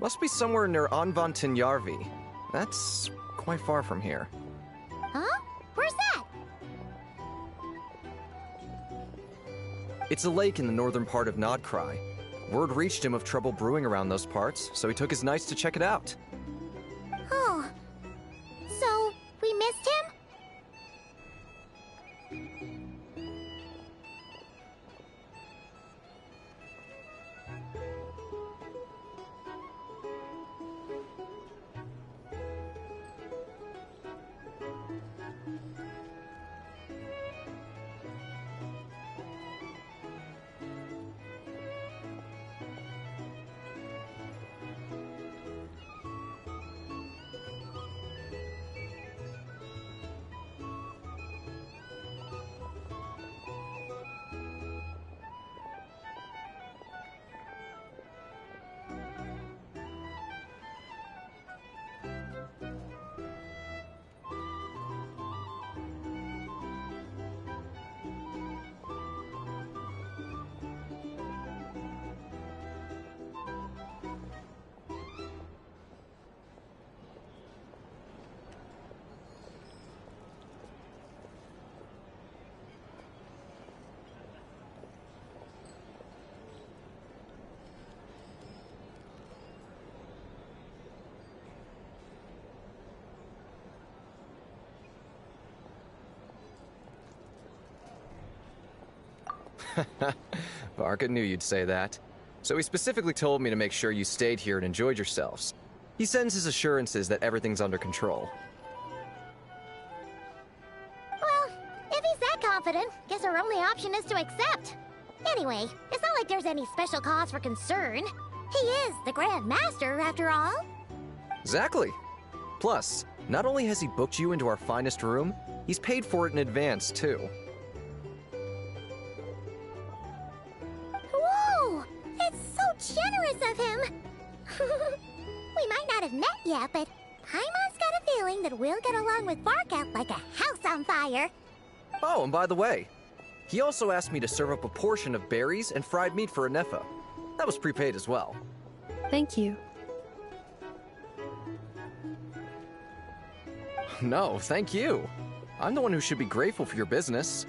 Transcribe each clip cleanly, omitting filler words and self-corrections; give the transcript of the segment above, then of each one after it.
Must be somewhere near Anvantinjarvi. That's quite far from here. Huh? Where's that? It's a lake in the northern part of Krai. Word reached him of trouble brewing around those parts, so he took his knights to check it out. Oh. So, we missed him? Varka knew you'd say that. So he specifically told me to make sure you stayed here and enjoyed yourselves. He sends his assurances that everything's under control. Well, if he's that confident, guess our only option is to accept. Anyway, it's not like there's any special cause for concern. He is the Grand Master, after all. Exactly. Plus, not only has he booked you into our finest room, he's paid for it in advance, too. Whoa! It's so generous of him! We might not have met yet, but Paimon's got a feeling that we'll get along with Varka like a house on fire. Oh, and by the way, he also asked me to serve up a portion of berries and fried meat for Anefa. That was prepaid as well. Thank you. No, thank you. I'm the one who should be grateful for your business.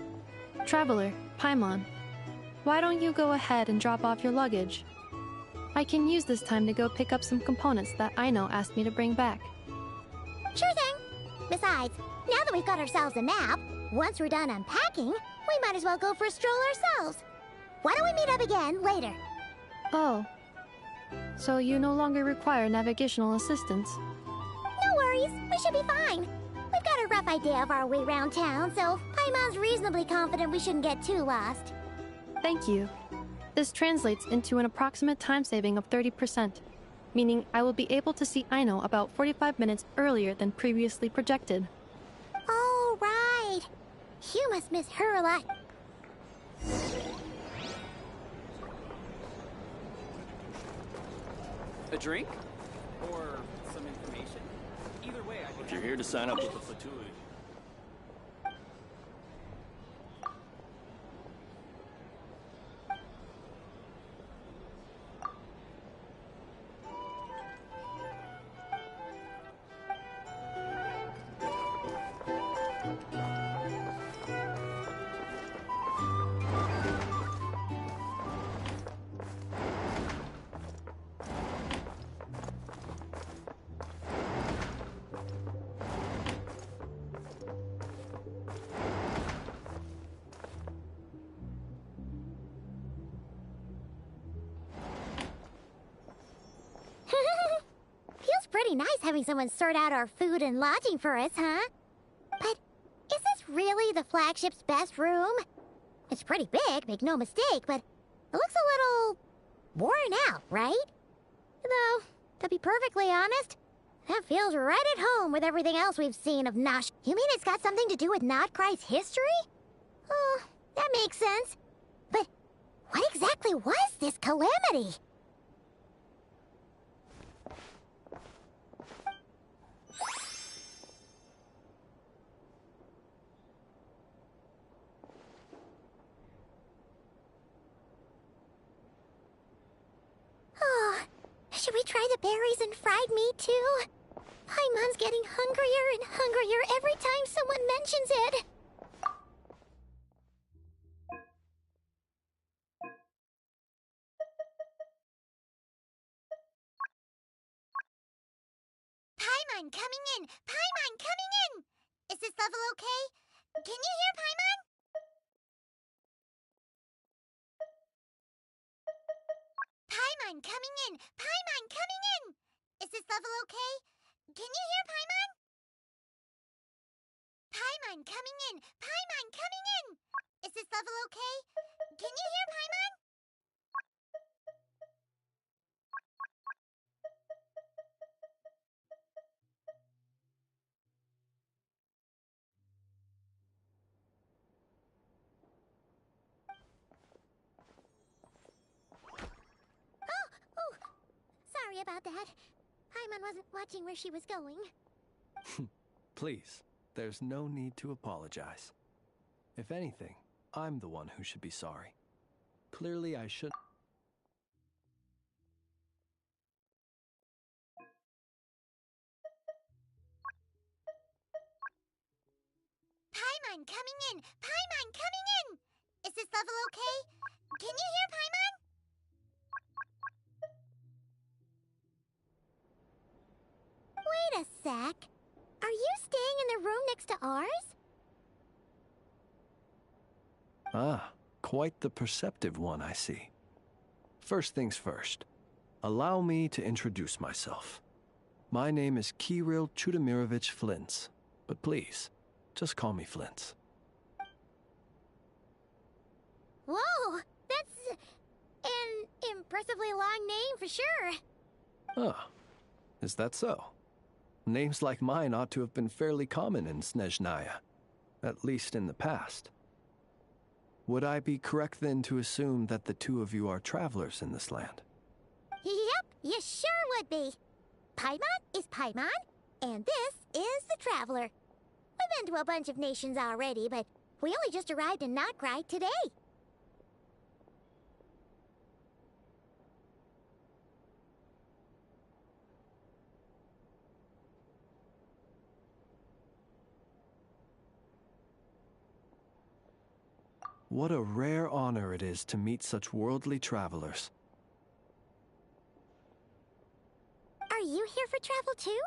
Traveler, Paimon, why don't you go ahead and drop off your luggage? I can use this time to go pick up some components that Aino asked me to bring back. Sure thing. Besides, now that we've got ourselves a map, once we're done unpacking, we might as well go for a stroll ourselves. Why don't we meet up again later? Oh. So you no longer require navigational assistance? No worries, we should be fine. We've got a rough idea of our way around town, so Paimon's reasonably confident we shouldn't get too lost. Thank you. This translates into an approximate time saving of 30%, meaning I will be able to see Aino about 45 minutes earlier than previously projected. Oh, right. You must miss her a lot. A drink? Or some information? Either way, I think If you're here to sign up with the Fatui, Feels pretty nice having someone sort out our food and lodging for us, huh? But is this really the flagship's best room? It's pretty big, make no mistake, but it looks a little worn out, right? Though, to be perfectly honest, that feels right at home with everything else we've seen of Nash. You mean it's got something to do with Krai's history? Oh, that makes sense. But what exactly was this calamity? Should we try the berries and fried meat too? Paimon's getting hungrier and hungrier every time someone mentions it. Paimon coming in! Paimon coming in! Is this level okay? Can you hear Paimon? Paimon coming in! Paimon coming in! Is this level okay? Can you hear Paimon? Paimon coming in! Paimon coming in! Is this level okay? Can you hear Paimon? Oh, sorry about that. Paimon wasn't watching where she was going. Please, there's no need to apologize. If anything, I'm the one who should be sorry. Clearly, I should. Paimon coming in! Paimon coming in! Is this level okay? Can you hear Paimon? Wait a sec. Are you staying in the room next to ours? Ah, quite the perceptive one, I see. First things first, allow me to introduce myself. My name is Kirill Chudamirovich Flintz, but please, just call me Flintz. Whoa! That's an impressively long name for sure. Ah, is that so? Names like mine ought to have been fairly common in Snezhnaya, at least in the past. Would I be correct then to assume that the two of you are travelers in this land? Yep, you sure would be. Paimon is Paimon, and this is the Traveler. We've been to a bunch of nations already, but we only just arrived in krai today. What a rare honor it is to meet such worldly travelers. Are you here for travel too?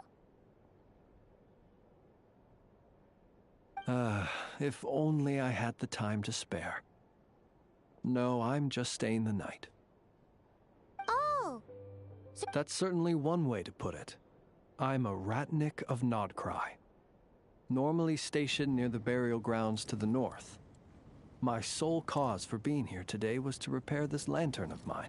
If only I had the time to spare. No, I'm just staying the night. Oh, That's certainly one way to put it. I'm a ratnik of Nodkrai, normally stationed near the burial grounds to the north. My sole cause for being here today was to repair this lantern of mine.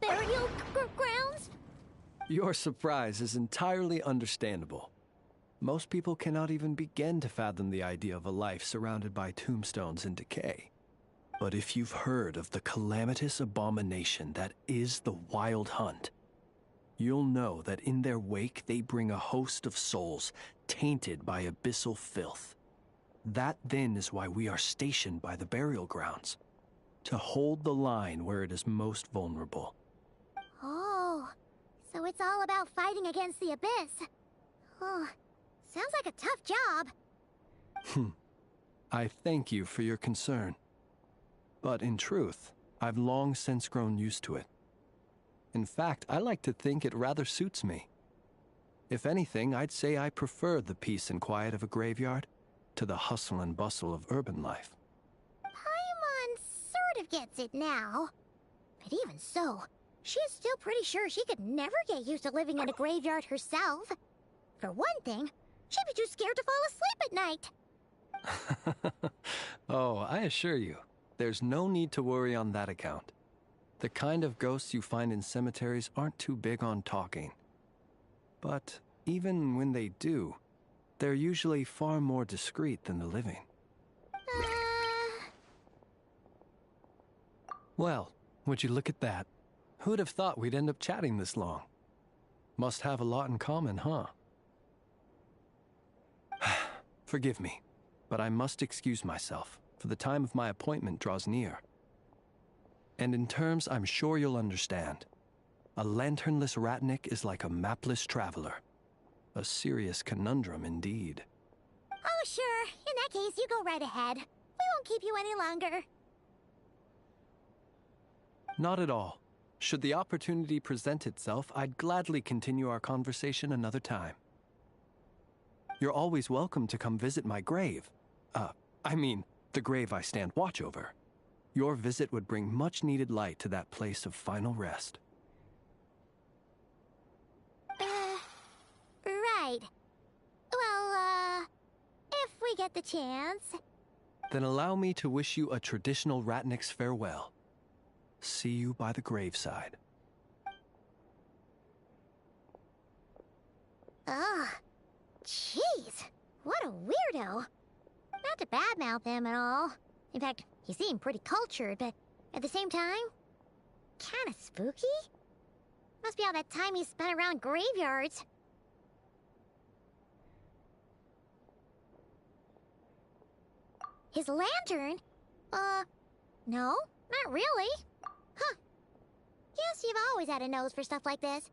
burial grounds? Your surprise is entirely understandable. Most people cannot even begin to fathom the idea of a life surrounded by tombstones in decay. But if you've heard of the calamitous abomination that is the Wild Hunt, you'll know that in their wake they bring a host of souls tainted by abyssal filth. That then is why we are stationed by the burial grounds, to hold the line where it is most vulnerable. Oh, so it's all about fighting against the abyss. Oh, sounds like a tough job. I thank you for your concern. But in truth, I've long since grown used to it. In fact, I like to think it rather suits me. If anything, I'd say I prefer the peace and quiet of a graveyard to the hustle and bustle of urban life. Paimon sort of gets it now. But even so, she is still pretty sure she could never get used to living in a graveyard herself. For one thing, she'd be too scared to fall asleep at night. Oh, I assure you, there's no need to worry on that account. The kind of ghosts you find in cemeteries aren't too big on talking. But even when they do, they're usually far more discreet than the living. Well, would you look at that? Who'd have thought we'd end up chatting this long? Must have a lot in common, huh? Forgive me, but I must excuse myself, for the time of my appointment draws near. And in terms I'm sure you'll understand, a lanternless ratnik is like a mapless traveler. A serious conundrum indeed. Oh, sure. In that case, you go right ahead. We won't keep you any longer. Not at all. Should the opportunity present itself, I'd gladly continue our conversation another time. You're always welcome to come visit my grave. I mean, the grave I stand watch over. Your visit would bring much-needed light to that place of final rest. Right. Well, if we get the chance. Then allow me to wish you a traditional ratnik's farewell. See you by the graveside. Ugh. Jeez. What a weirdo. Not to badmouth him at all. In fact, he seemed pretty cultured, but at the same time, kinda spooky? Must be all that time he spent around graveyards. His lantern? No, not really. Huh. Guess you've always had a nose for stuff like this.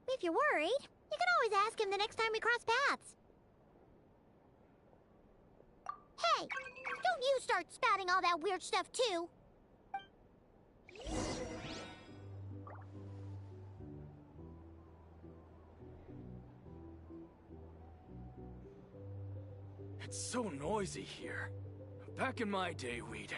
If you're worried, you can always ask him the next time we cross paths. Hey, don't you start spouting all that weird stuff too. It's so noisy here. Back in my day, we'd...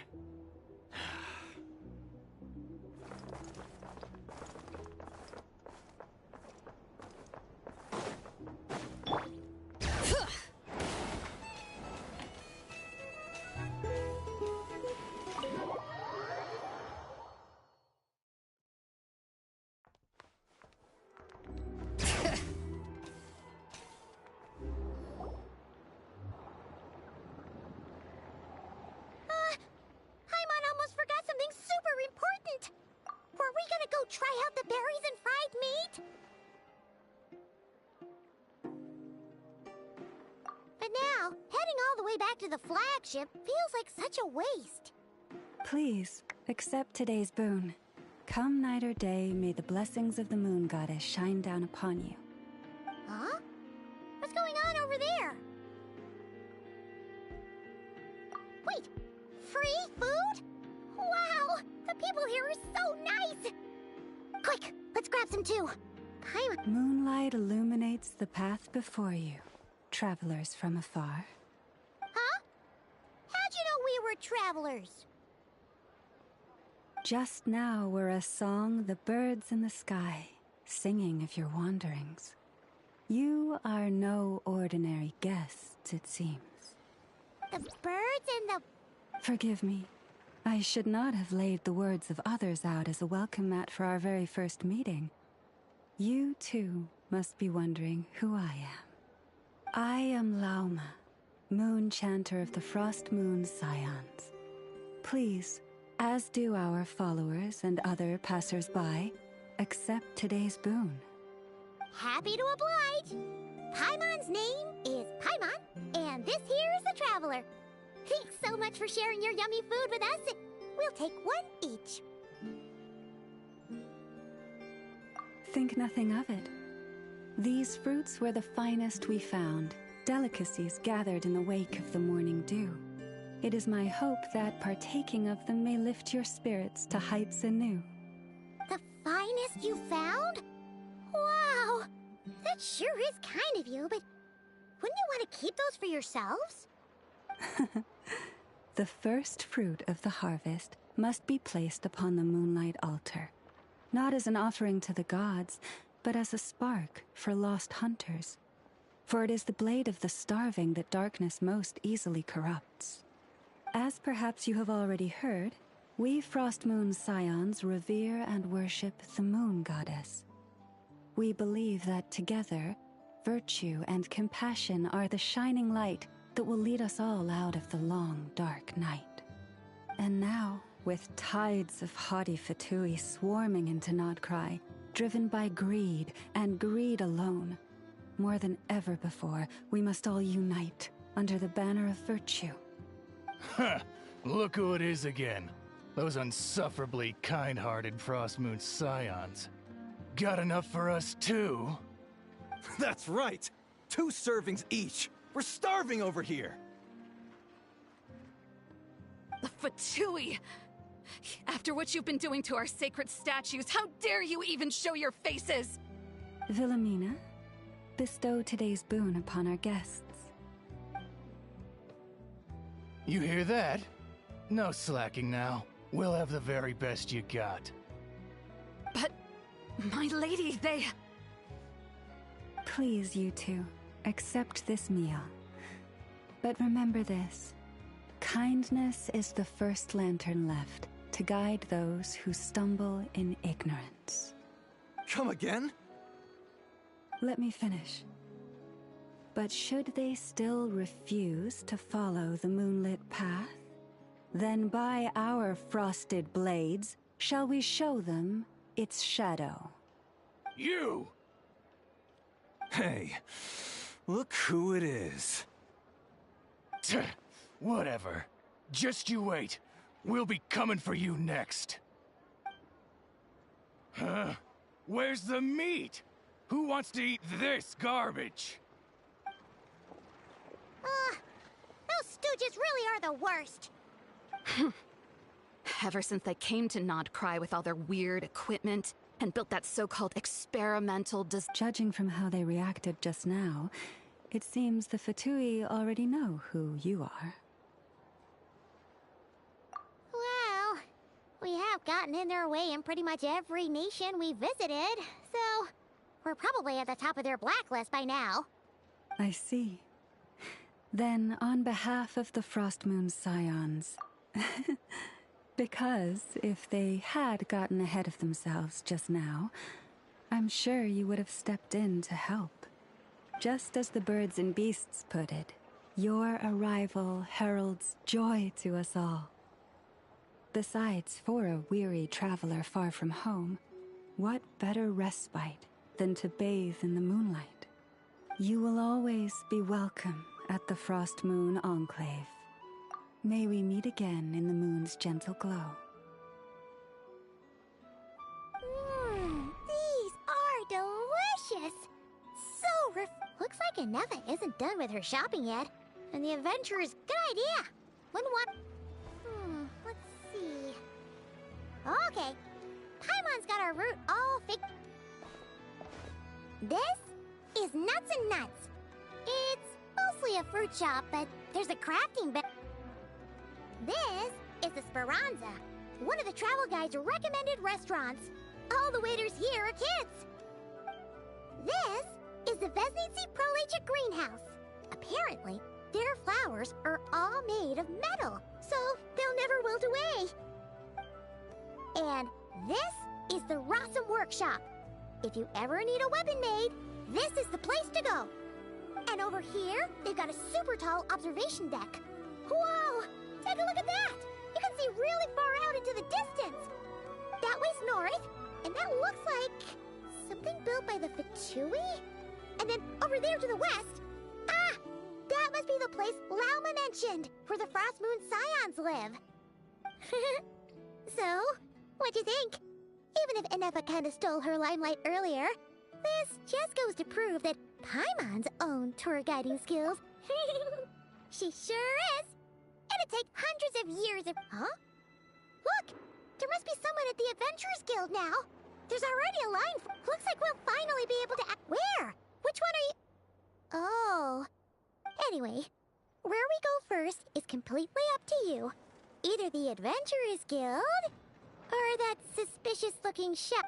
Paimon almost forgot something super important. Were we gonna go try out the berries and fried meat? But now, heading all the way back to the flagship feels like such a waste. Please, accept today's boon. Come night or day, may the blessings of the moon goddess shine down upon you. Huh? What's going on over there? Wait, free food? Wow, the people here are so nice! Quick, let's grab some too. Paimon. Moonlight illuminates the path before you, travelers from afar. Huh? How'd you know we were travelers? Just now were a song the birds in the sky, singing of your wanderings. You are no ordinary guests, it seems. The birds and the... Forgive me. I should not have laid the words of others out as a welcome mat for our very first meeting. You, too, must be wondering who I am. I am Lauma, moon chanter of the Frost Moon Scions. Please, as do our followers and other passers-by, accept today's boon. Happy to oblige. Paimon's name is Paimon, and this here is the Traveler. Thanks so much for sharing your yummy food with us. We'll take one each. Think nothing of it. These fruits were the finest we found, delicacies gathered in the wake of the morning dew. It is my hope that partaking of them may lift your spirits to heights anew. The finest you found? Wow! That sure is kind of you, but wouldn't you want to keep those for yourselves? The first fruit of the harvest must be placed upon the moonlight altar, not as an offering to the gods, but as a spark for lost hunters. For it is the blade of the starving that darkness most easily corrupts. As perhaps you have already heard, we Frost Moon Scions revere and worship the moon goddess. We believe that together, virtue and compassion are the shining light that will lead us all out of the long, dark night. And now, with tides of haughty Fatui swarming into Nodkrai, driven by greed, and greed alone. More than ever before, we must all unite under the banner of virtue. Huh! Look who it is again. Those unsufferably kind-hearted Frostmoon scions. Got enough for us too? That's right! 2 servings each! We're starving over here! The Fatui! After what you've been doing to our sacred statues, how dare you even show your faces? Wilhelmina, bestow today's boon upon our guests. You hear that? No slacking now. We'll have the very best you got. But, my lady, they... Please, you two, accept this meal. But remember this. Kindness is the first lantern left to guide those who stumble in ignorance. Come again? Let me finish. But should they still refuse to follow the moonlit path, then by our frosted blades shall we show them its shadow. You! Hey, look who it is. Tch, whatever. Just you wait. We'll be coming for you next. Huh? Where's the meat? Who wants to eat this garbage? Those stooges really are the worst. Ever since they came to Nodkrai with all their weird equipment and built that so-called experimental Judging from how they reacted just now, it seems the Fatui already know who you are. Well, we have gotten in their way in pretty much every nation we visited, so we're probably at the top of their blacklist by now. I see. Then, on behalf of the Frostmoon Scions, because if they had gotten ahead of themselves just now, I'm sure you would have stepped in to help. Just as the birds and beasts put it, your arrival heralds joy to us all. Besides, for a weary traveler far from home, what better respite than to bathe in the moonlight? You will always be welcome at the Frostmoon Enclave. May we meet again in the moon's gentle glow. These are delicious! Looks like Inefa isn't done with her shopping yet. And the adventure is a good idea. Let's see. Okay. Paimon's got our route all figured. This is Nuts and Nuts. It's mostly a fruit shop, but there's a crafting bit. This is the Speranza, one of the travel guide's recommended restaurants. All the waiters here are kids. This is the Vesnici Prolecha greenhouse. Apparently, their flowers are all made of metal, so they'll never wilt away. And this is the Rossum Workshop. If you ever need a weapon made, this is the place to go. And over here, they've got a super tall observation deck. Whoa! Take a look at that! You can see really far out into the distance. That way's north, and that looks like something built by the Fatui? And then over there to the west, that must be the place Lauma mentioned, where the Frostmoon Scions live. So, what'd you think? Even if Inefa kinda stole her limelight earlier, this just goes to prove that Paimon's own tour guiding skills. She sure is. It'd take hundreds of years of... Huh? Look! There must be someone at the Adventurers Guild now. There's already a line for... Looks like we'll finally be able to... Where? Which one are you... Oh. Anyway, where we go first is completely up to you. Either the Adventurers Guild, or that suspicious-looking shop.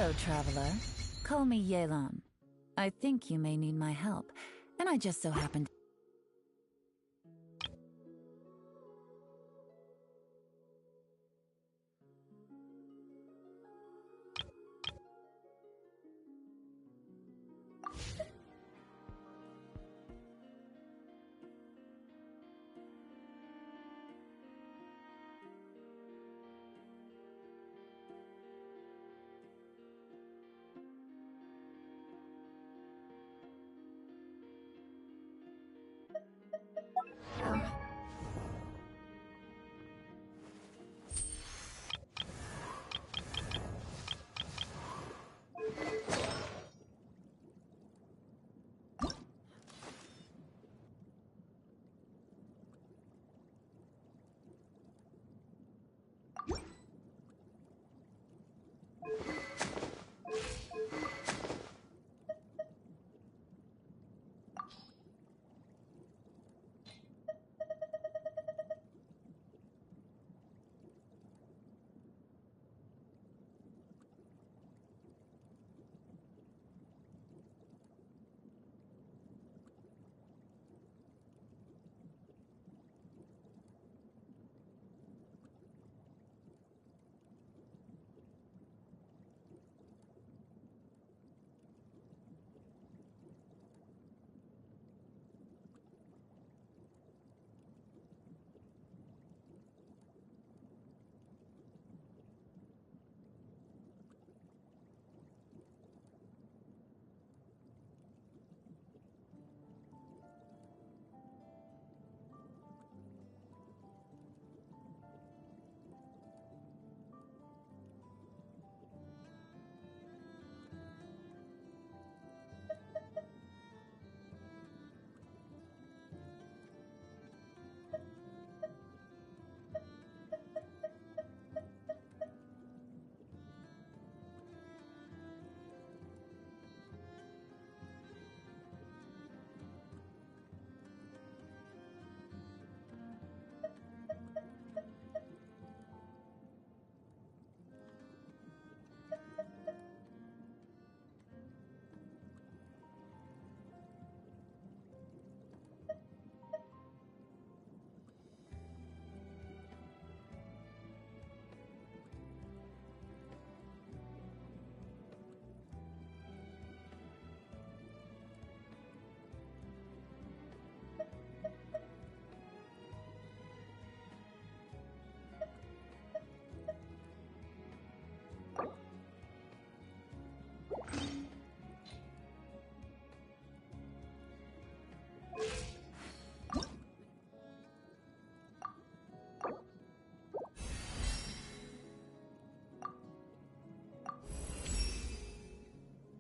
Hello, traveler. Call me Yelan. I think you may need my help, and I just so happen to...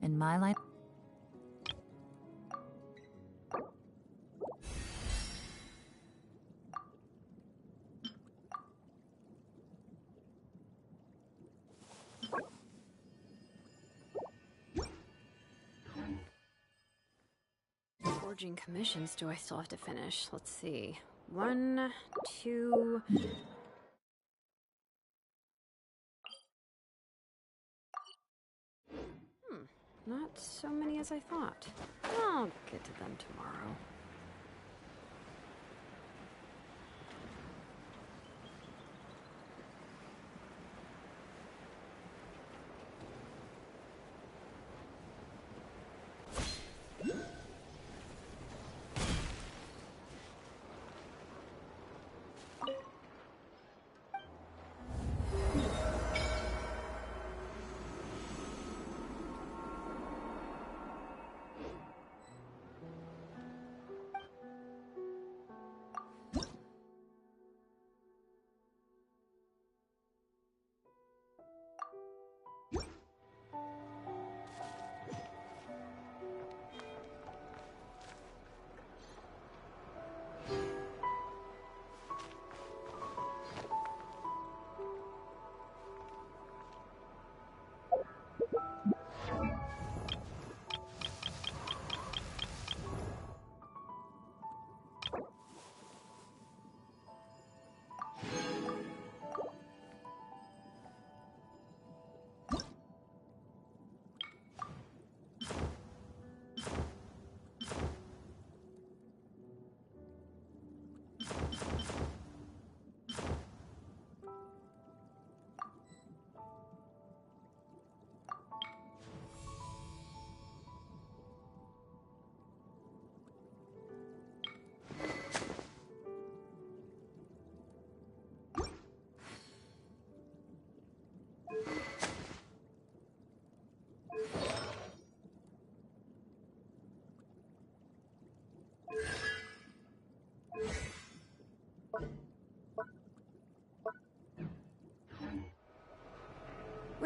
In my life... Forging commissions do I still have to finish? Let's see. 1, 2... Not so many as I thought. I'll get to them tomorrow.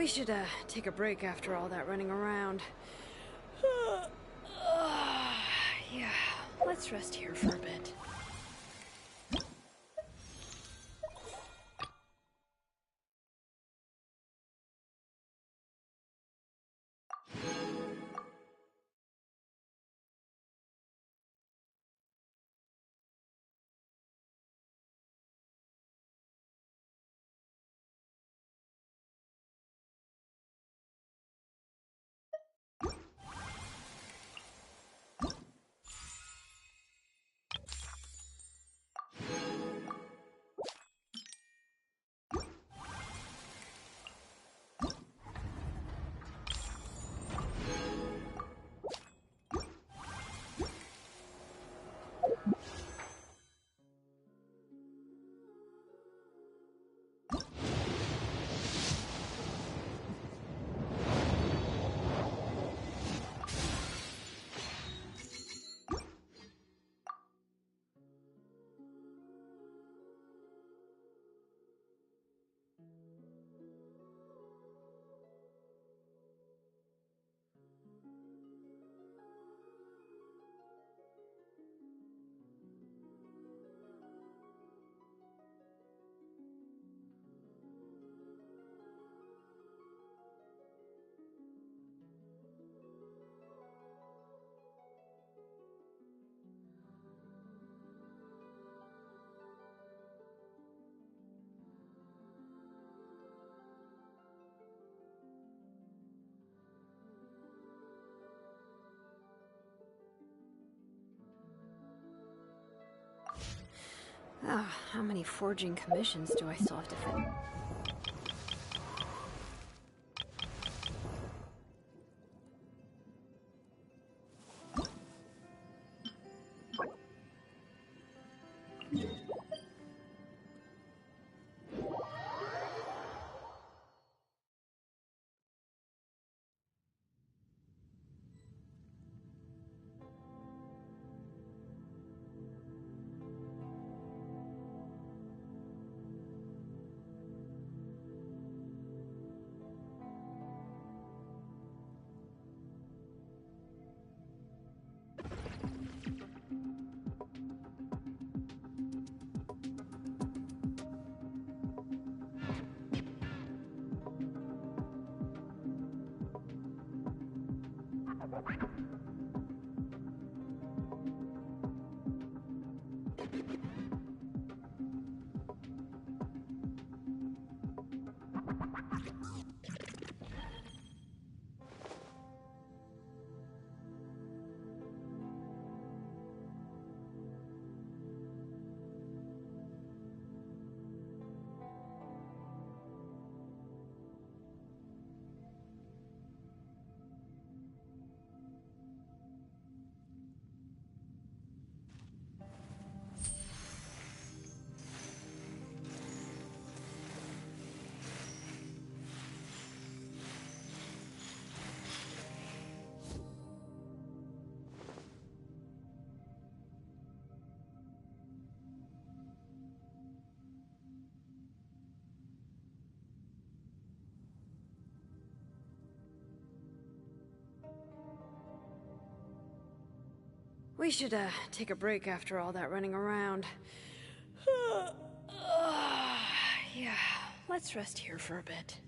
We should, take a break after all that running around. Yeah, let's rest here for a bit. Oh, how many forging commissions do I still have to finish? We should, take a break after all that running around. Yeah, let's rest here for a bit.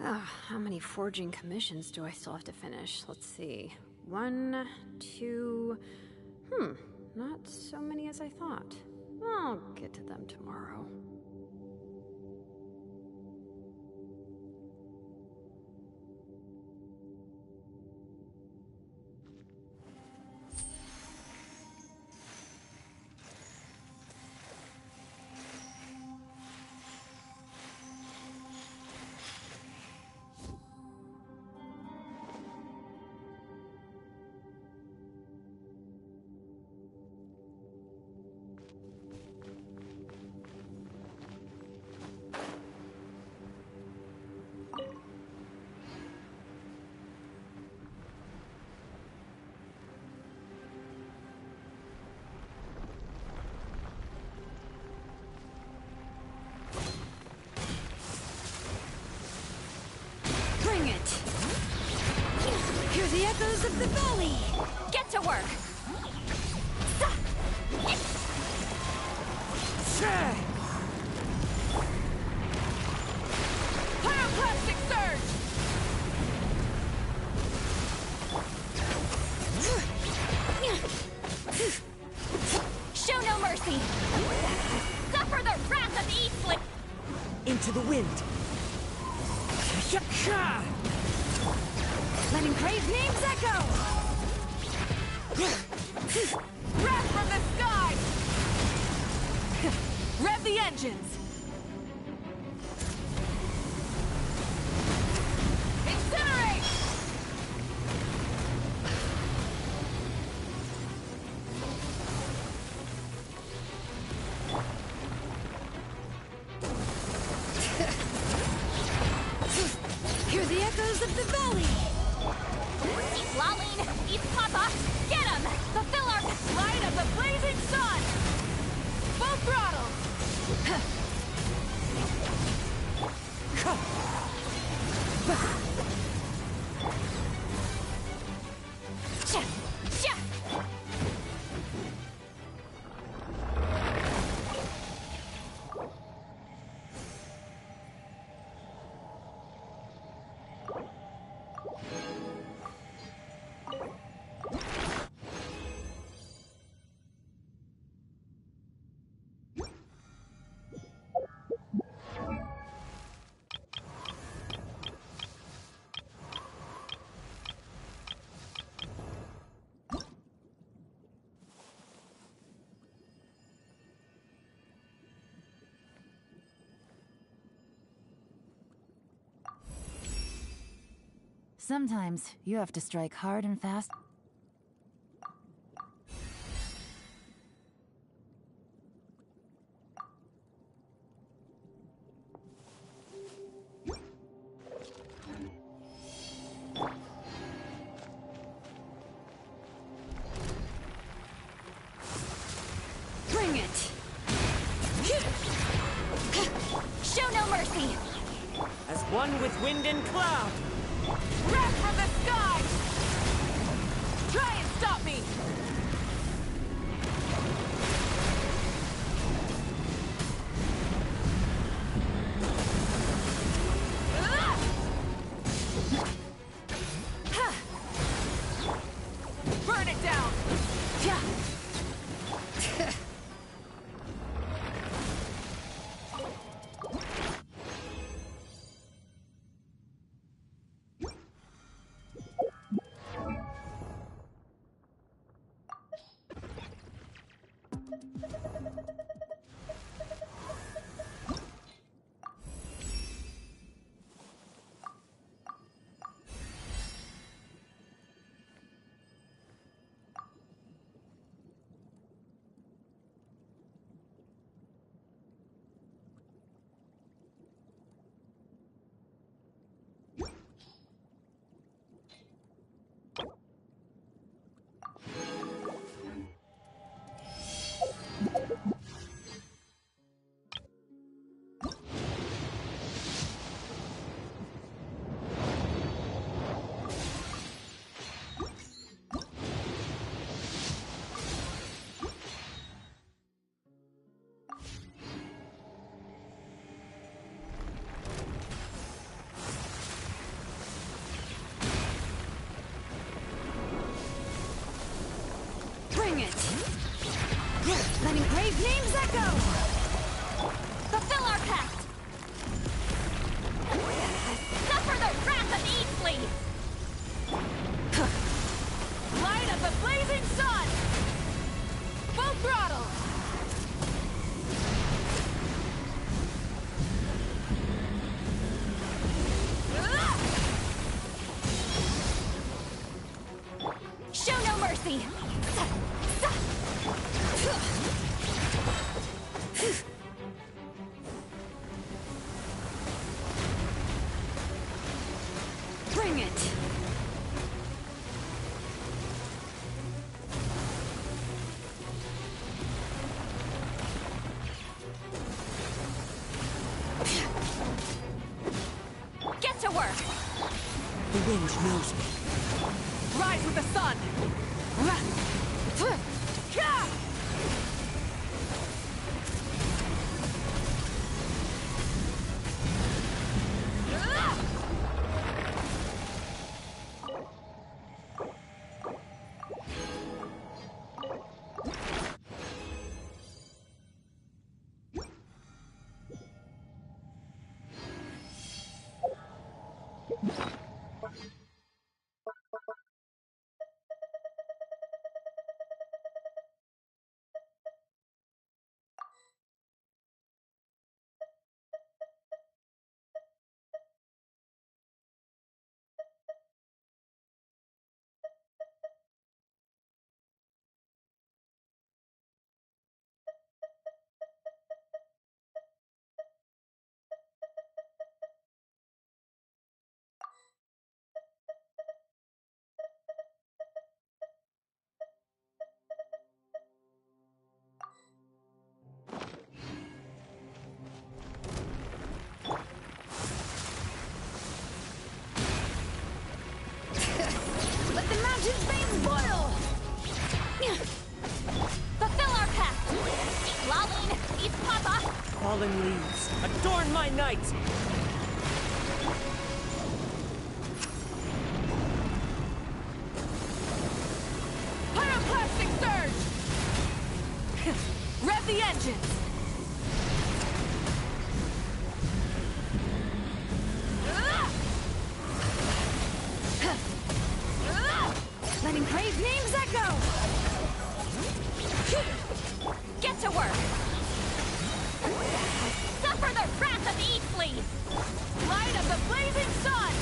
Ah, how many forging commissions do I still have to finish? Let's see. 1, 2... not so many as I thought. I'll get to them tomorrow. Hear the echoes of the valley! Get to work! Pyroclastic surge! Show no mercy! Suffer the wrath of Eastland! Into the wind. Letting Cray's names echo! Wrath from the sky! Rev the engines! Incinerate! Hear the echoes of the valley! East Laline! East Papa! Get him! Fulfill our light of the blazing sun! Full throttle! Sometimes you have to strike hard and fast. Bring it! Show no mercy! As one with wind and cloud. Wrath from the sky! Try and stop me! Burn it down! Bring it! Letting grave names echo! Fulfill our pact! Suffer the wrath of Eastleigh! Light of the blazing sun! Full throttle! Show no mercy! Bring it! Get to work! The wind knows me. Rise with the sun! Let the mountain's veins boil! Fulfill our pact! Eat Lalin! Eat Papa! Fallen leaves, adorn my night! Pyroclastic surge! Rev the engines! Letting Cray's names echo! Get to work! Suffer the wrath of the Eat Fleas! Light of the blazing sun!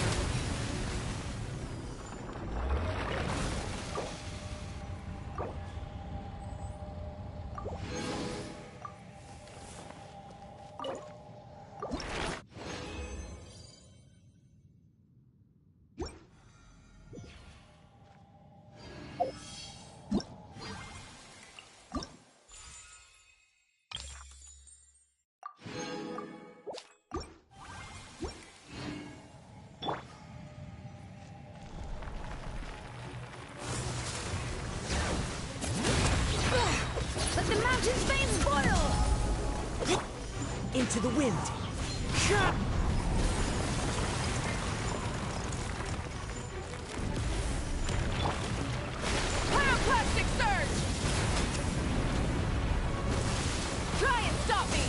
Let the mountain's veins boil! Into the wind! Pyroclastic surge! Try and stop me!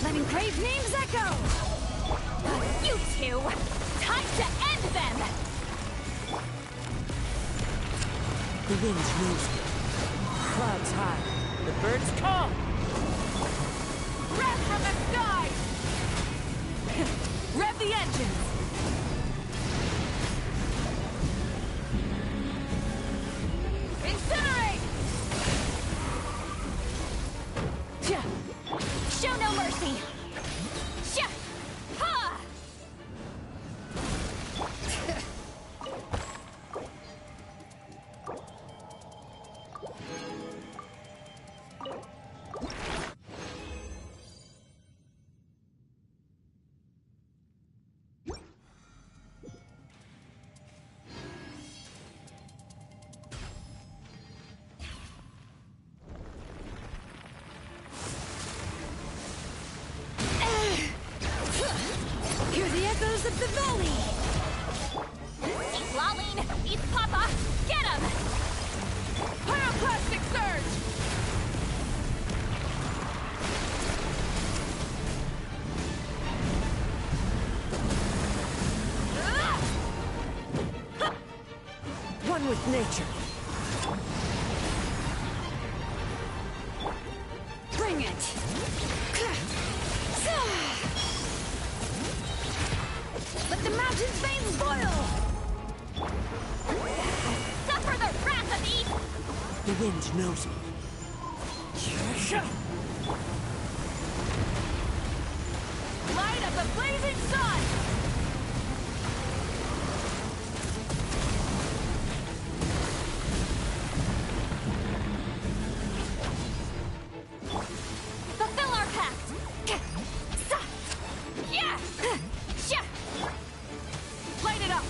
Letting Cray's names echo! You two! Time to end them! The wind's rosy. Clouds high. The birds call! Breath from the sky! Rev the engines! Incinerate! Show no mercy! Ha! one with nature. Bring it! Let the mountain's veins boil! Suffer the wrath of Eve! The wind knows me. Light of the blazing sun! Fulfill our pact! Yeah! Light it up!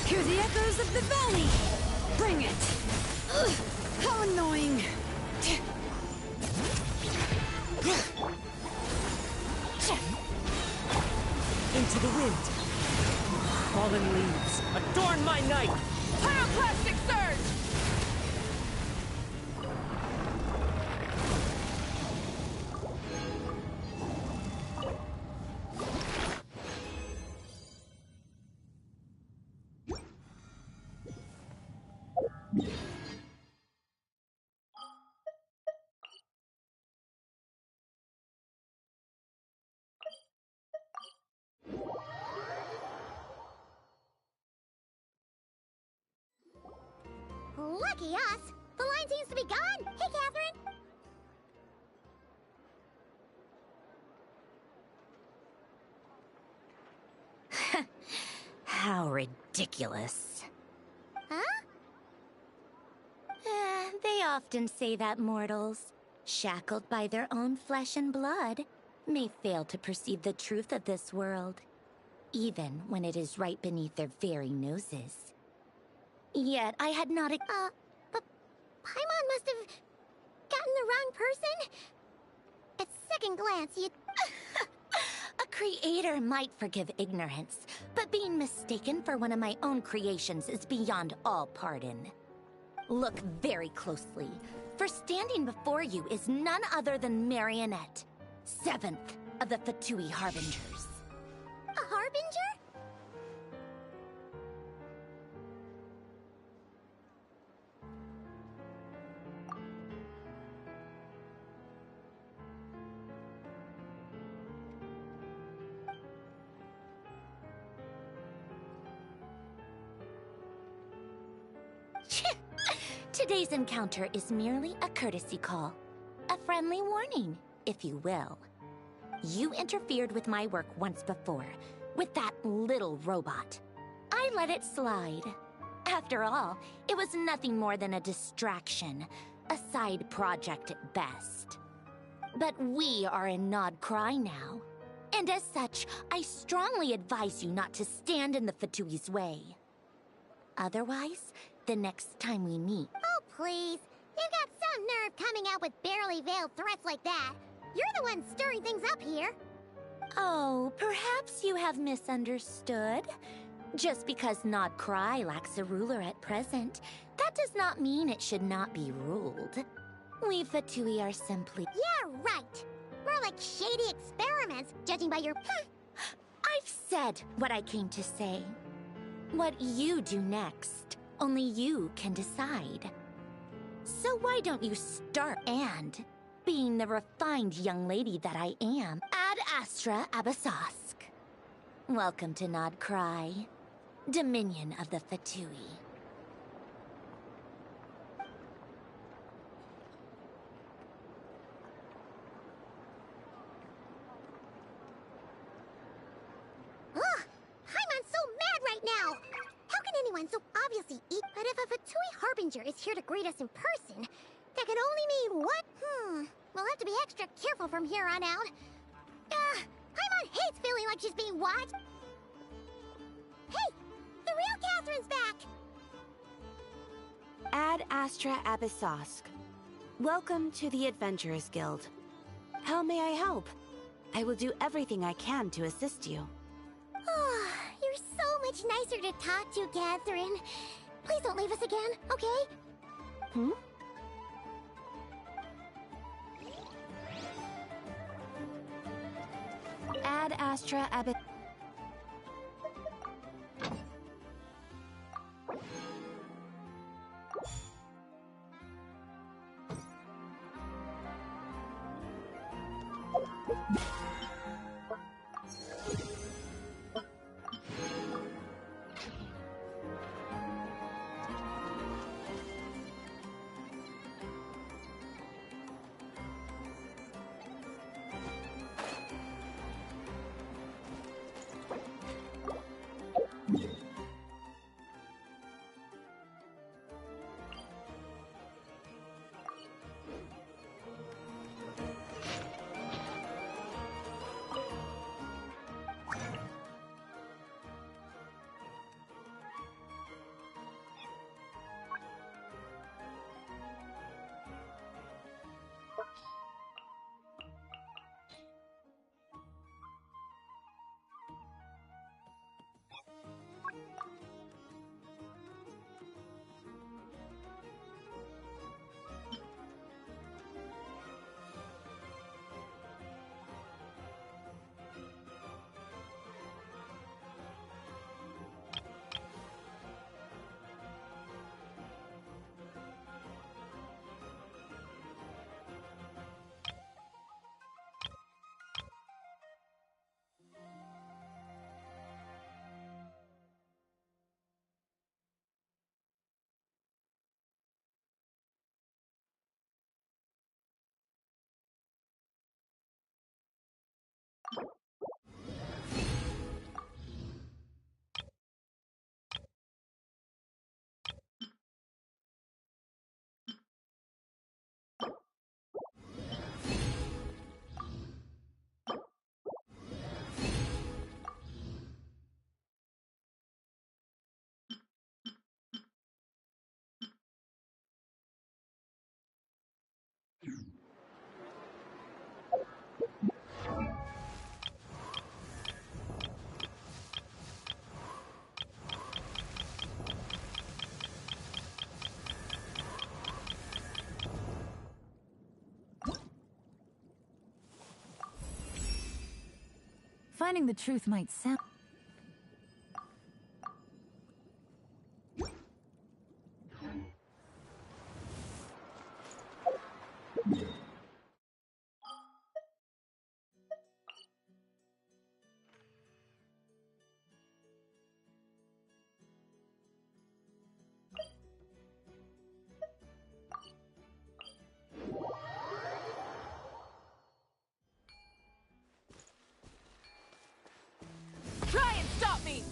Hear the echoes of the valley! Bring it! Ugh, how annoying! Into the wind. Fallen leaves, adorn my night! Pyroclastic surge! Lucky us! The line seems to be gone! Hey, Catherine! How ridiculous. Huh? They often say that mortals, shackled by their own flesh and blood, may fail to perceive the truth of this world, even when it is right beneath their very noses. Yet I had not... But Paimon must have gotten the wrong person? At second glance, you'd... A creator might forgive ignorance, but being mistaken for one of my own creations is beyond all pardon. Look very closely, for standing before you is none other than Marionette, 7th of the Fatui Harbingers. A harbinger? Today's encounter is merely a courtesy call. A friendly warning, if you will. You interfered with my work once before, with that little robot. I let it slide. After all, it was nothing more than a distraction, a side project at best. But we are in Nod Krai now, and as such, I strongly advise you not to stand in the Fatui's way. Otherwise, the next time we meet... Oh, please. You've got some nerve coming out with barely veiled threats like that. You're the one stirring things up here. Oh, perhaps you have misunderstood. Just because Nod Krai lacks a ruler at present, that does not mean it should not be ruled. We Fatui are simply... Yeah, right. More like shady experiments, judging by your... I've said what I came to say. What you do next, only you can decide. So why don't you start and, being the refined young lady that I am, Ad Astra Abyssosque. Welcome to Nod Krai, Dominion of the Fatui. Ugh! Paimon's so mad right now! How can anyone so obviously eat? But if a Fatui Harbinger is here to greet us in person, that can only mean what? We'll have to be extra careful from here on out. Paimon hates feeling like she's being watched. Hey! The real Catherine's back! Ad Astra Abyssosque. Welcome to the Adventurers Guild. How may I help? I will do everything I can to assist you. Oh, you're so much nicer to talk to, Catherine. Please don't leave us again, okay? Ad Astra Abyss. Finding the truth might sound... Try and stop me!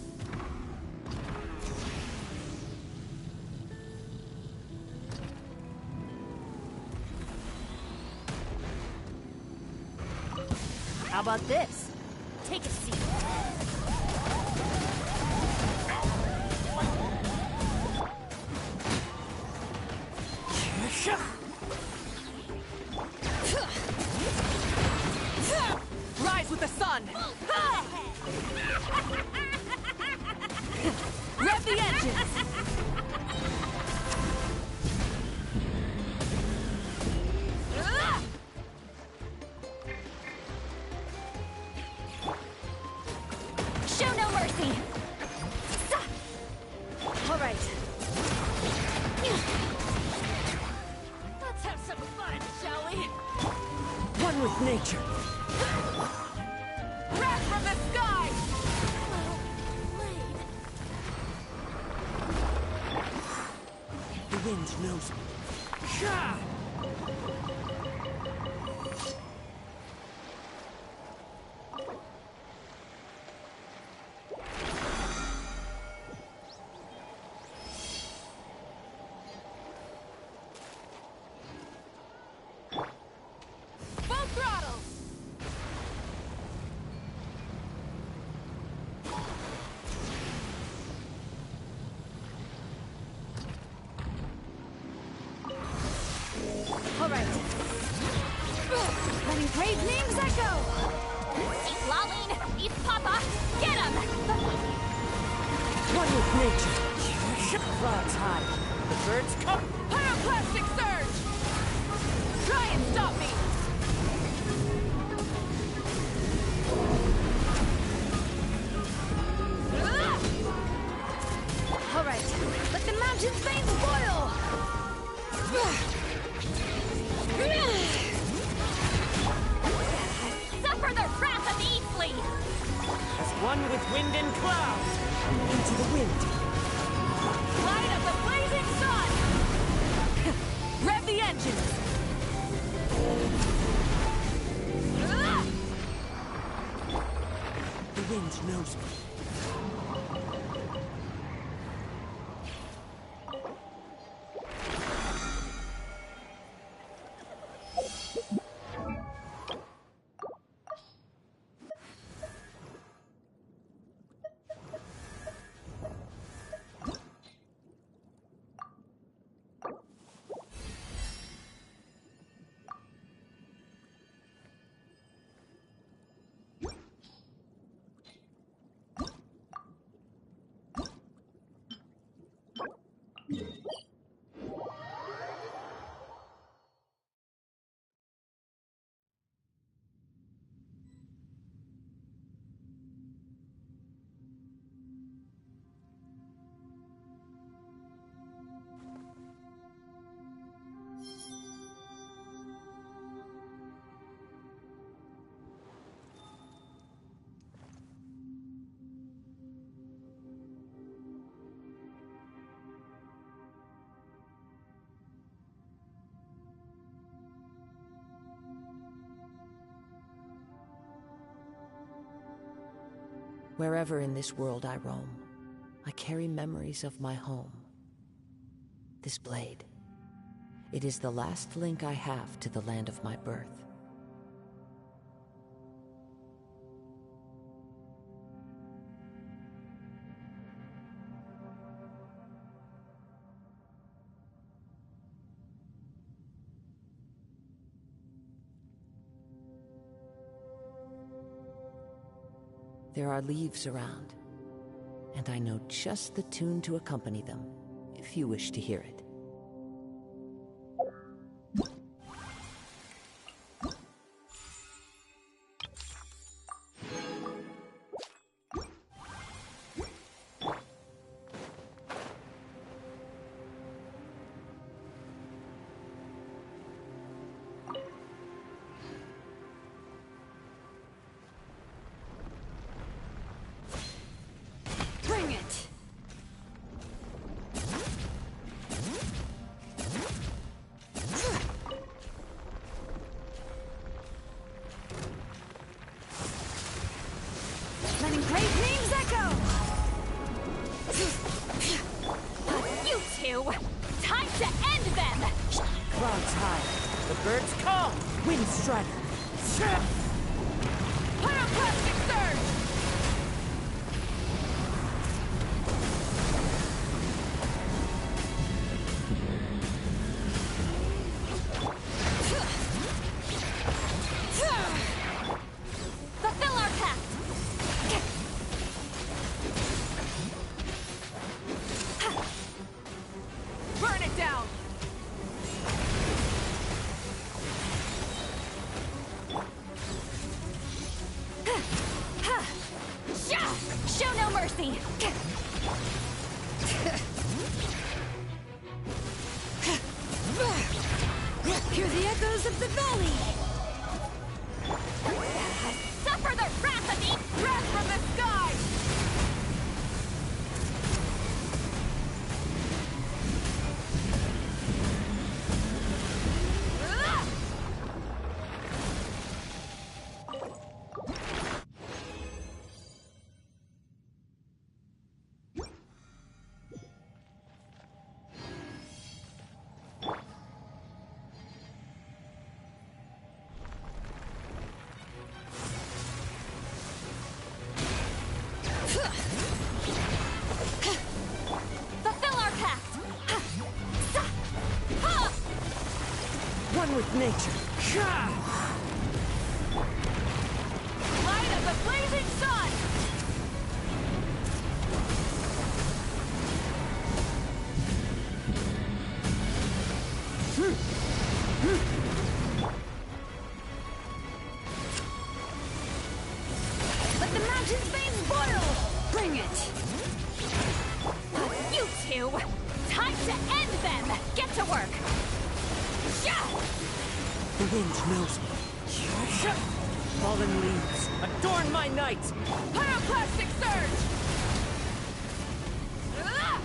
How about this? Take a seat. Rise with the sun! Rev the engines! Show no mercy! All right. Let's have some fun, shall we? One with nature. Wrath from the sky! The wind knows me. Full throttle! All right. Letting brave names echo! Eat Laline! Eat Papa! Get him! One with nature. Clouds high. The birds come. Pyroclastic surge! Try and stop me! Suffer the wrath of Eastleigh! As one with wind and cloud, into the wind. Light of the blazing sun! Rev the engines! The wind knows me. Wherever in this world I roam, I carry memories of my home. This blade, it is the last link I have to the land of my birth. There are leaves around, and I know just the tune to accompany them, if you wish to hear it. Bring it! Letting great names echo! You two! Time to end them! Clouds high, the birds call, wind strike. Pyroclastic surge! Fulfill our pact! Burn it down! Show no mercy! Hear the echoes of the valley! Suffer the wrath of the wrath from the sky! Fulfill our pact! One with nature. Light of the blazing sun! Let the mountain's veins boil! Bring it! You two! Time to end them! Get to work! hinge knows me. Fallen leaves, adorn my night! Pyroclastic surge! Ah!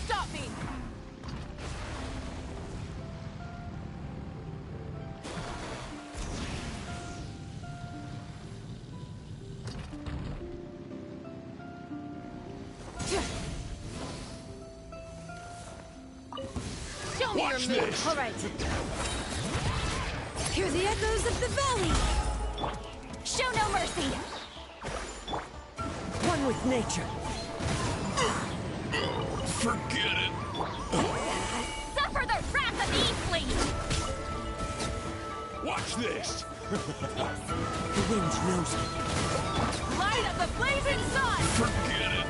stop me! Show me Watch your move. this. All right. Hear the echoes of the valley! Show no mercy. One with nature. Forget it. Suffer the wrath of Eastleaf. Watch this. The wind knows me. Light of the blazing sun. Forget it.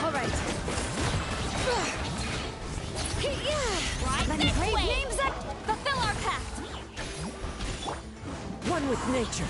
All right. Right Let this brave way. names up. Fulfill our pact. One with nature.